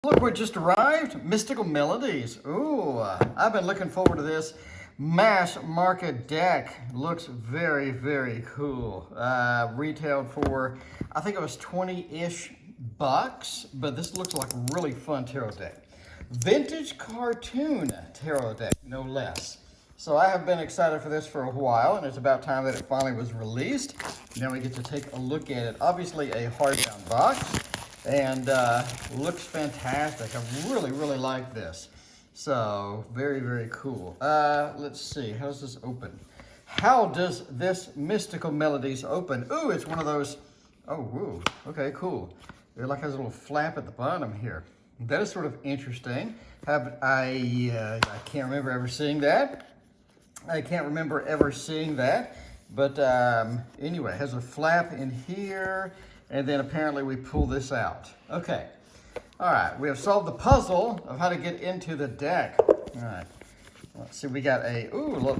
Look what just arrived, Mystical Melodies. Ooh, I've been looking forward to this. Mass market deck looks very, very cool. Retailed for, I think it was 20-ish bucks, but this looks like a really fun tarot deck. Vintage cartoon tarot deck, no less. So I have been excited for this for a while, and it's about time that it finally was released. Now we get to take a look at it. Obviously a hardbound box, and looks fantastic. I really, really like this. So very, very cool. Let's see, how does this open? How does this Mystical Melodies open? Ooh, it's one of those, oh, woo, okay, cool. It like has a little flap at the bottom here. That is sort of interesting. I can't remember ever seeing that. But anyway, it has a flap in here, and then apparently we pull this out. Okay, all right, we have solved the puzzle of how to get into the deck. All right, let's see, we got a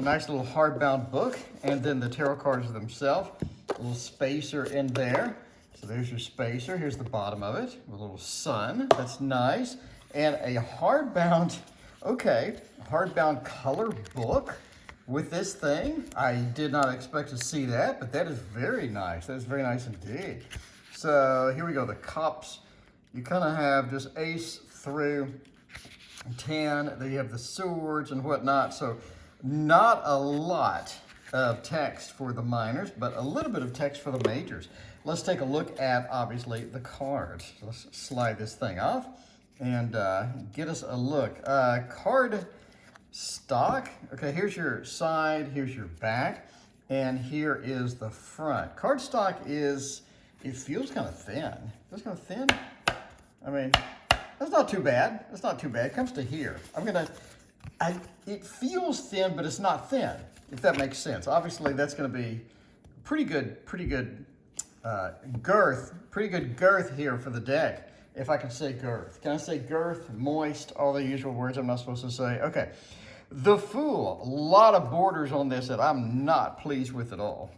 nice little hardbound book, and then the tarot cards themselves, a little spacer in there. So there's your spacer, here's the bottom of it, with a little sun, that's nice. And a hardbound, hardbound color book with this thing. I did not expect to see that, but that is very nice. That is very nice indeed. So here we go, the cups. You kind of have just ace through 10, then you have the swords and whatnot. So not a lot of text for the minors, but a little bit of text for the majors. Let's take a look at, obviously, the cards. So let's slide this thing off and get us a look. Card stock. Okay, here's your side, here's your back, and here is the front. Card stock is, it feels kind of thin. Feels kind of thin. I mean, that's not too bad. That's not too bad. It comes to here. It feels thin, but it's not thin, if that makes sense. Obviously, that's going to be pretty good girth here for the deck. If I can say girth. Can I say girth, moist, all the usual words I'm not supposed to say? Okay. The Fool. A lot of borders on this that I'm not pleased with at all.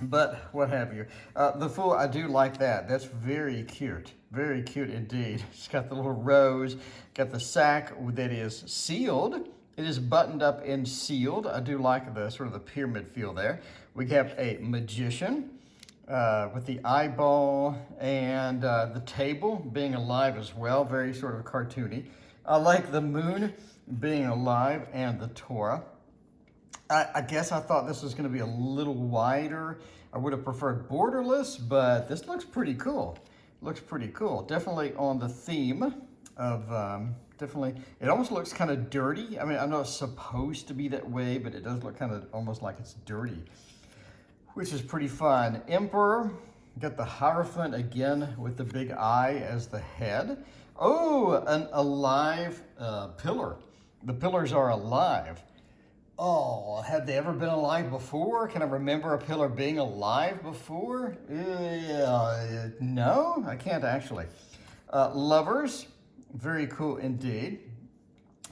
But what have you. The Fool, I do like that. That's very cute. Very cute indeed. It's got the little rose. Got the sack that is sealed. It is buttoned up and sealed. I do like the sort of the pyramid feel there. We have a magician. With the eyeball and the table being alive as well, very sort of cartoony. I like the moon being alive and the Torah. I guess I thought this was going to be a little wider. I would have preferred borderless, but this looks pretty cool. Looks pretty cool. Definitely on the theme of, it almost looks kind of dirty. I mean, I know it's supposed to be that way, but it does look kind of almost like it's dirty, which is pretty fun. Emperor, got the Hierophant again with the big eye as the head. Oh, an alive pillar. The pillars are alive. Oh, have they ever been alive before? Can I remember a pillar being alive before? No, I can't actually. Lovers, very cool indeed.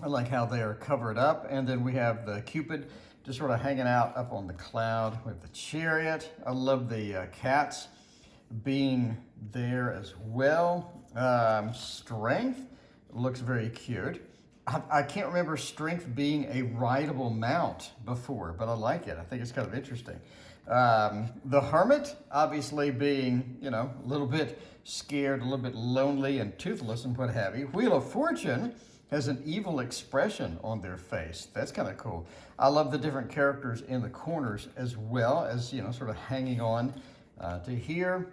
I like how they are covered up. And then we have the Cupid just sort of hanging out up on the cloud with the Chariot. I love the cats being there as well. Strength looks very cute. I can't remember Strength being a rideable mount before, but I like it. I think it's kind of interesting. The Hermit, obviously being, a little bit scared, a little bit lonely and toothless and what have you. Wheel of Fortune has an evil expression on their face. That's kind of cool. I love the different characters in the corners as well as, sort of hanging on to here.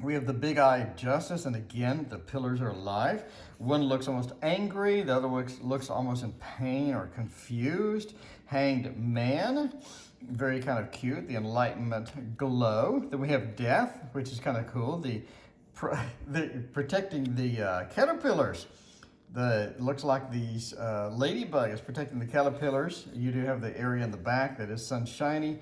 We have the Big Eye of Justice, and again, the pillars are alive. One looks almost angry, the other looks almost in pain or confused. Hanged Man, very kind of cute. The Enlightenment Glow. Then we have Death, which is kind of cool. The protecting the caterpillars. It looks like these ladybug is protecting the caterpillars. You do have the area in the back that is sunshiny.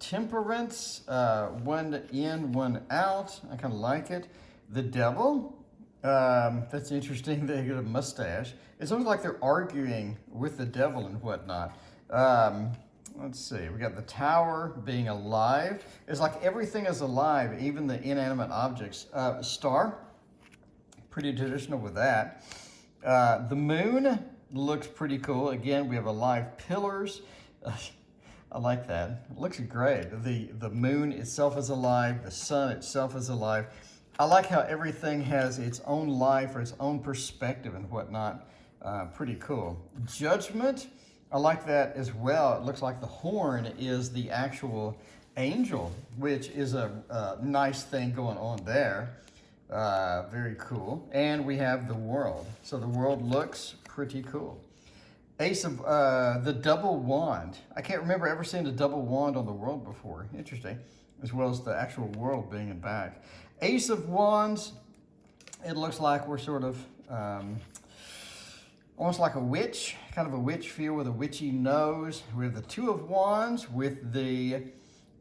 Temperance, one in, one out. I kind of like it. The Devil, that's interesting. They get a mustache. It's almost like they're arguing with the devil and whatnot. Let's see. We got the Tower being alive. It's like everything is alive, even the inanimate objects. Star, Pretty traditional with that. The moon looks pretty cool. Again, we have alive pillars. I like that. It looks great. The moon itself is alive. The sun itself is alive. I like how everything has its own life or its own perspective and whatnot. Pretty cool. Judgment, I like that as well. It looks like the horn is the actual angel, which is a nice thing going on there. Very cool. And we have the world. So the world looks pretty cool. Ace of the double wand. I can't remember ever seeing a double wand on the world before. Interesting. As well as the actual world being in back. Ace of wands. It looks like we're sort of almost like a witch. Kind of a witch feel with a witchy nose. We have the two of wands with the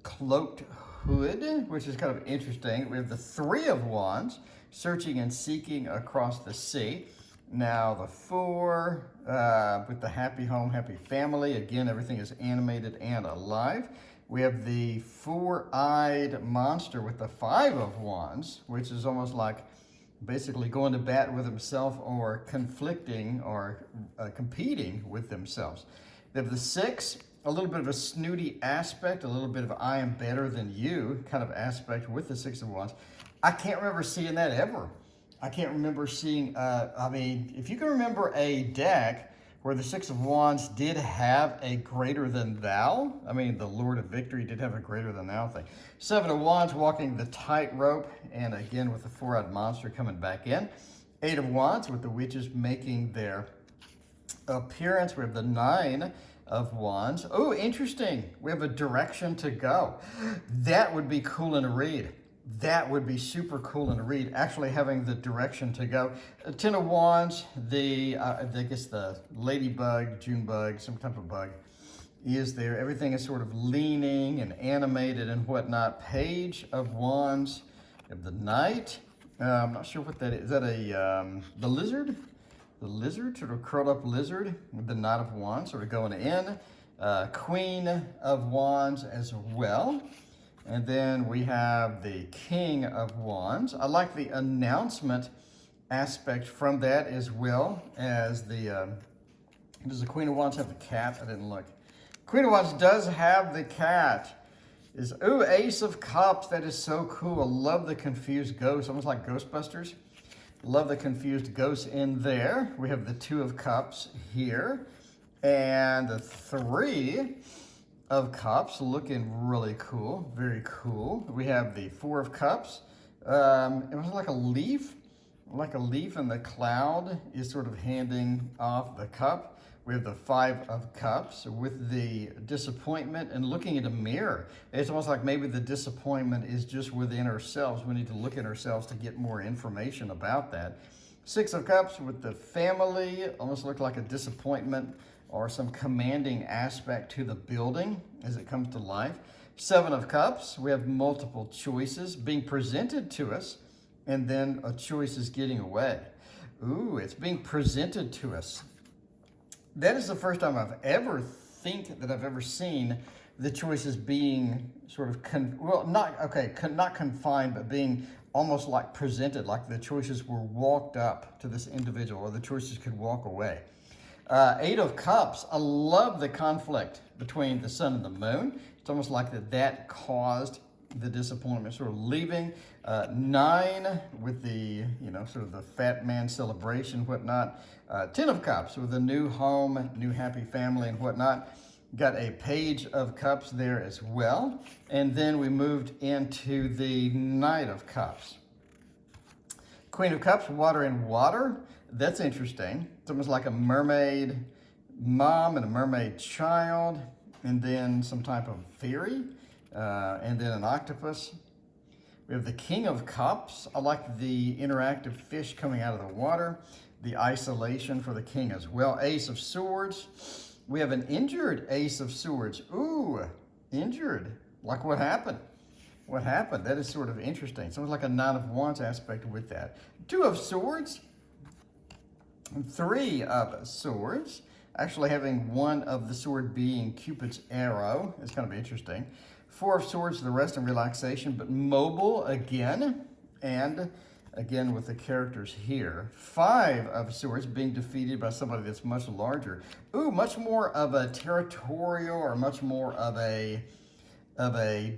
cloaked hood, which is kind of interesting. We have the three of wands, searching and seeking across the sea. Now the four with the happy home, happy family. Again, everything is animated and alive. We have the four-eyed monster with the five of wands, which is almost like basically going to bat with himself or conflicting or competing with themselves. They have the six, a little bit of a snooty aspect, a little bit of I am better than you kind of aspect with the six of wands. I can't remember seeing that ever. I can't remember seeing, I mean, if you can remember a deck where the six of wands did have a greater than thou, I mean, the Lord of Victory did have a greater than thou thing. Seven of wands walking the tightrope, and again with the four-eyed monster coming back in. Eight of wands with the witches making their appearance. We have the nine of wands. Oh, interesting. We have a direction to go. That would be cool in a read. That would be super cool in a read, actually having the direction to go. Ten of wands, I guess the ladybug, June bug, some type of bug is there. Everything is sort of leaning and animated and whatnot. Page of wands, you have the knight. I'm not sure what that is. Is that the lizard? The lizard, sort of curled up lizard with the knight of wands sort of going in. Queen of wands as well. And then we have the King of Wands. I like the announcement aspect from that as well as the, does the Queen of Wands have the cat? I didn't look. Queen of Wands does have the cat. Ooh, Ace of Cups. That is so cool. I love the confused ghost, almost like Ghostbusters. Love the confused ghost in there. We have the Two of Cups here. And the Three of Cups looking really cool, very cool. We have the Four of Cups. It was like a leaf and the cloud is sort of handing off the cup. We have the Five of Cups with the disappointment and looking at a mirror. It's almost like maybe the disappointment is just within ourselves. We need to look at ourselves to get more information about that. Six of Cups with the family, almost looked like a disappointment or some commanding aspect to the building as it comes to life. Seven of Cups, we have multiple choices being presented to us, and then a choice is getting away. Ooh, it's being presented to us. That is the first time I've ever seen the choices being sort of, not confined, but being almost like presented, like the choices were walked up to this individual or the choices could walk away. Eight of Cups, I love the conflict between the sun and the moon. It's almost like that caused the disappointment sort of leaving. Nine with the, sort of the fat man celebration, whatnot. Ten of Cups with a new home, new happy family and whatnot. Got a Page of Cups there as well. And then we moved into the Knight of Cups. Queen of Cups, water and water. That's interesting. It's almost like a mermaid mom and a mermaid child, and then some type of fairy, and then an octopus. We have the King of Cups. I like the interactive fish coming out of the water. The isolation for the king as well. Ace of Swords. We have an injured Ace of Swords. Ooh, injured. Like what happened? What happened? That is sort of interesting. It's almost like a Nine of Wands aspect with that. Two of Swords. Three of Swords, actually having one of the sword being Cupid's arrow is kind of interesting. Four of Swords, the rest and relaxation, but mobile again. And again with the characters here. 5 of Swords being defeated by somebody that's much larger. Ooh, much more of a territorial, or much more of a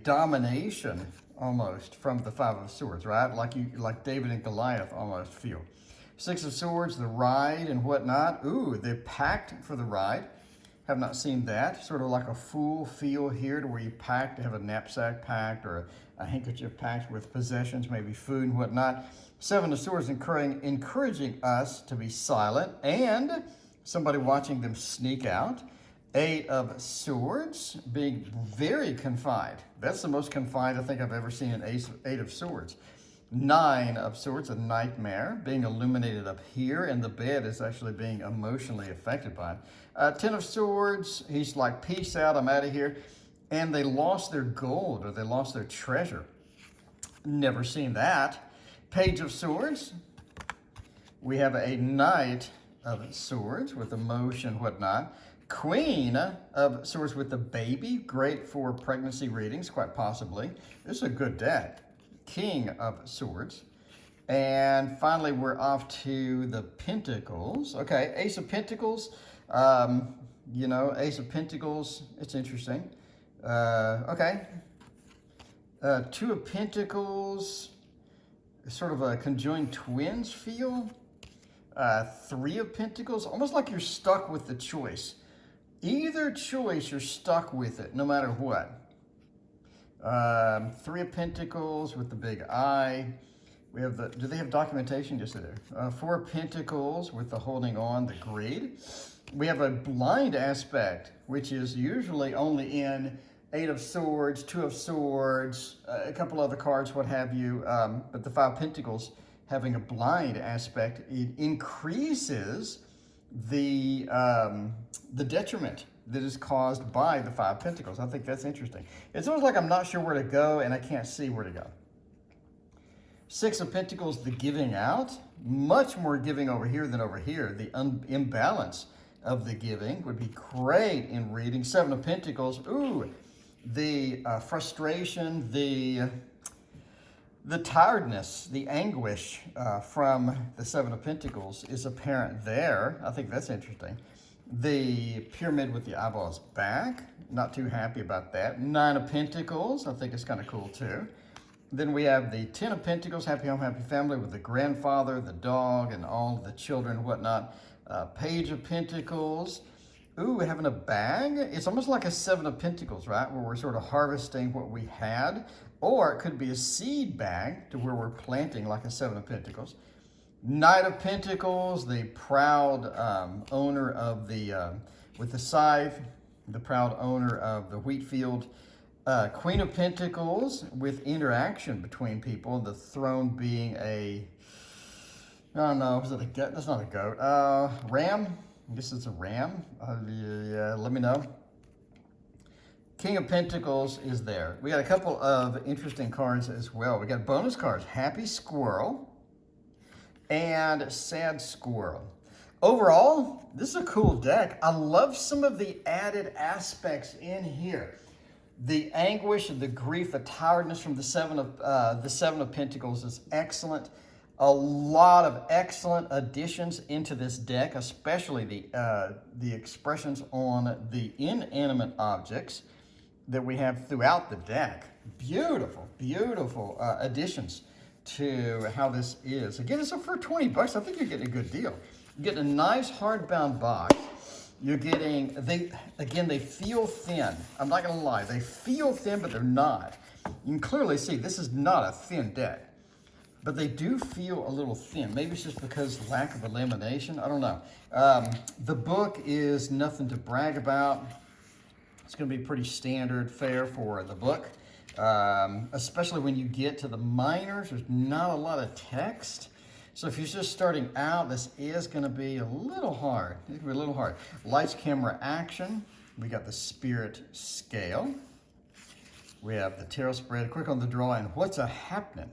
domination almost from the 5 of Swords, right? Like David and Goliath almost feel. 6 of Swords, the ride and whatnot. Ooh, the pact for the ride. Have not seen that. Sort of like a fool feel here, to where you pack to have a knapsack packed, or a handkerchief packed with possessions, maybe food and whatnot. 7 of Swords encouraging us to be silent, and somebody watching them sneak out. 8 of Swords being very confined. That's the most confined I think I've ever seen an 8 of Swords. 9 of Swords, a nightmare, being illuminated up here, and the bed is actually being emotionally affected by it. 10 of Swords, he's like, peace out, I'm out of here. And they lost their gold, or they lost their treasure. Never seen that. Page of Swords, we have a Knight of Swords with emotion, whatnot. Queen of Swords with the baby, great for pregnancy readings, quite possibly. This is a good deck. King of Swords. And finally, we're off to the Pentacles. Okay, Ace of Pentacles. You know, Ace of Pentacles, it's interesting. Okay. 2 of Pentacles, sort of a conjoined twins feel. 3 of Pentacles, almost like you're stuck with the choice. Either choice, you're stuck with it, no matter what. 3 of Pentacles with the big eye. We have the, do they have documentation? Yes, there. 4 of Pentacles with the holding on, the greed. We have a blind aspect, which is usually only in 8 of Swords, 2 of Swords, a couple other cards, what have you. But the 5 of Pentacles having a blind aspect, it increases the detriment that is caused by the 5 of Pentacles. I think that's interesting. It's almost like I'm not sure where to go and I can't see where to go. 6 of Pentacles, the giving out. Much more giving over here than over here. The imbalance of the giving would be great in reading. 7 of Pentacles, ooh, the frustration, the tiredness, the anguish from the 7 of Pentacles is apparent there. I think that's interesting. The pyramid with the eyeballs back, not too happy about that. 9 of Pentacles, I think it's kind of cool too. Then we have the 10 of Pentacles, happy home, happy family, with the grandfather, the dog, and all the children and whatnot. Page of Pentacles, ooh, having a bag. It's almost like a 7 of Pentacles, right? Where we're sort of harvesting what we had. Or it could be a seed bag to where we're planting like a 7 of Pentacles. Knight of Pentacles, the proud owner of the, with the scythe, the proud owner of the wheat field. Queen of Pentacles with interaction between people. The throne being a, I don't know, is it a goat? That's not a goat. Ram? I guess it's a ram. Yeah, let me know. King of Pentacles is there. We got a couple of interesting cards as well. We got bonus cards. Happy Squirrel and Sad Squirrel. Overall, this is a cool deck. I love some of the added aspects in here. The anguish and the grief, the tiredness from the 7 of Pentacles is excellent. A lot of excellent additions into this deck, especially the expressions on the inanimate objects that we have throughout the deck. Beautiful, beautiful additions to how this is. Again, so for 20 bucks, I think you're getting a good deal. You're getting a nice hardbound box. You're getting, they feel thin. I'm not gonna lie, they feel thin, but they're not. You can clearly see this is not a thin deck, but they do feel a little thin. Maybe it's just because lack of lamination, I don't know. The book is nothing to brag about. It's gonna be pretty standard fare for the book, especially when you get to the minors. There's not a lot of text. So if you're just starting out, this is gonna be a little hard. It's gonna be a little hard. Lights, camera, action. We got the spirit scale. We have the tarot spread, quick on the draw, and what's a happening?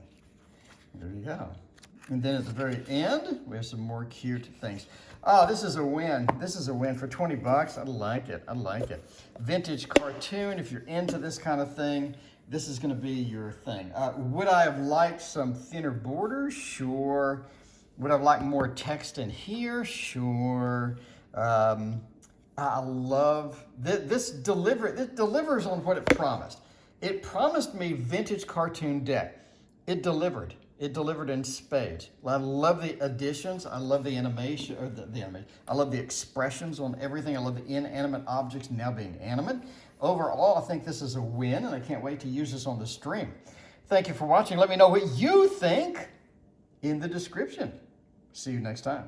There you go. And then at the very end, we have some more cute things. Oh, this is a win. This is a win for 20 bucks. I like it. I like it. Vintage cartoon, if you're into this kind of thing. this is going to be your thing. Would I have liked some thinner borders? Sure. Would I have liked more text in here? Sure. I love this delivers on what it promised. It promised me vintage cartoon deck. It delivered. It delivered in spades. I love the additions. I love the animation, or the animation. I love the expressions on everything. I love the inanimate objects now being animate. Overall, I think this is a win, and I can't wait to use this on the stream. Thank you for watching. Let me know what you think in the description. See you next time.